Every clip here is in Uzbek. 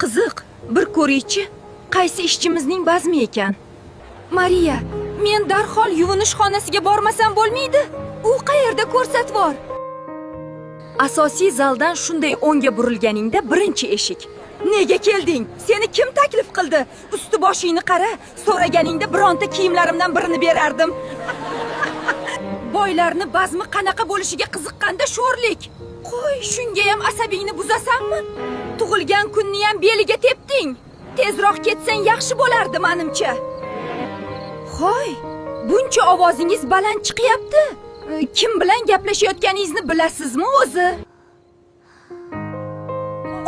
Qiziq, bir ko'raychi, qaysi ishchimizning bazmi ekan? Mariya, men darhol yuvinish xonasiga bormasam bo'lmaydi? U qayerda ko'rsatvor? Asosiy zaldan shunday o'ngga burilganingda birinchi eshik. Nega kelding? Seni kim taklif qildi? Usti boshingni qara, so'raganingda bironta kiyimlarimdan birini berardim. Boylarni bazmi qanaqa bo'lishiga qiziqqanda sho'rlik. Qo'y, shunga ham asabingni buzasanmi? Tug'ilgan kunni ham beliga tepding. Tezroq ketsang yaxshi bo'lardi menimcha. Xo'y, buncha ovozingiz baland chiqyapti. Kim bilan gaplashayotganingizni bilasizmi o'zi?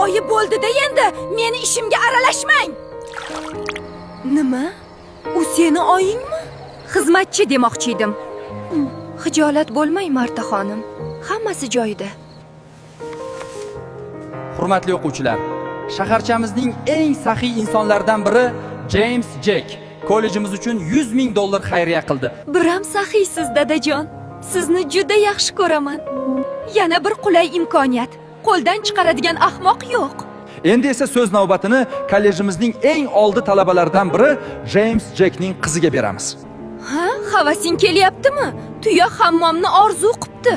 Oyi bo'ldi-da endi, meni ishimga aralashmang. Nima? U seni oyingmi? Xizmatchi demoqchi edim. Xijolat bo'lmang, Marta xonim. Hammasi joyida. Hurmatli o'quvchilar, shaharchamizning eng saxiy insonlaridan biri James Jack kollejimiz uchun $100,000 xayriya qildi. Biram saxiysiz, dadajon. Sizni juda yaxshi ko'raman. Yana bir qulay imkoniyat. Qo'ldan chiqaradigan ahmoq yo'q. Endi esa so'z navbatini kollejimizning eng oldi talabalaridan biri James Jackning qiziga beramiz. Ha, havasing kelyaptimi? Tuya hammomni orzu qilibdi.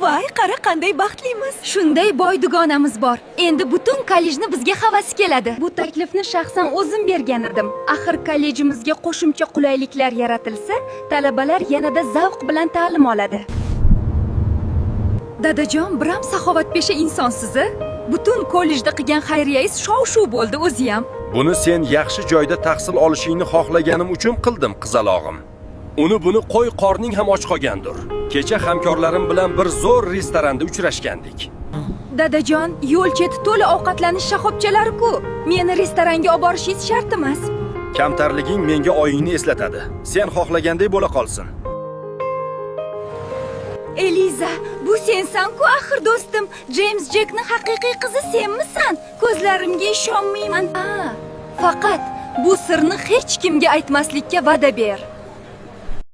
Voy, qara qanday baxtlimiz. Shunday boy dugonamiz bor. Endi butun kollejni bizga havasi keladi. Bu taklifni shaxsan o'zim bergan edim. Axir kollejimizga qo'shimcha qulayliklar yaratilsa, talabalar yanada zavq bilan ta'lim oladi. Dadajon, biram saxovatpesha insonsiz-a? Butun kollejda qilgan xayriyangiz shov-shuv bo'ldi o'zi ham. Buni sen yaxshi joyda tahsil olishingni xohlaganim uchun qildim, qizalog'im. Uni buni qo'y, qorning ham och qolgandir. Kecha hamkorlarim bilan bir zo'r restoranda uchrashgandik. Dadajon, yo'l cheti to'la ovqatlanish shoxobchalari-ku. Meni restoranga olib borishingiz shart emas. Kamtarliging menga oyingni eslatadi. Sen xohlaganday bo'la qolsin. Eliza, bu sensan-ku axir do'stim. James Jackning haqiqiy qizi senmisan? Ko'zlarimga ishonmayman. Faqat bu sirni hech kimga aytmaslikka va'da ber.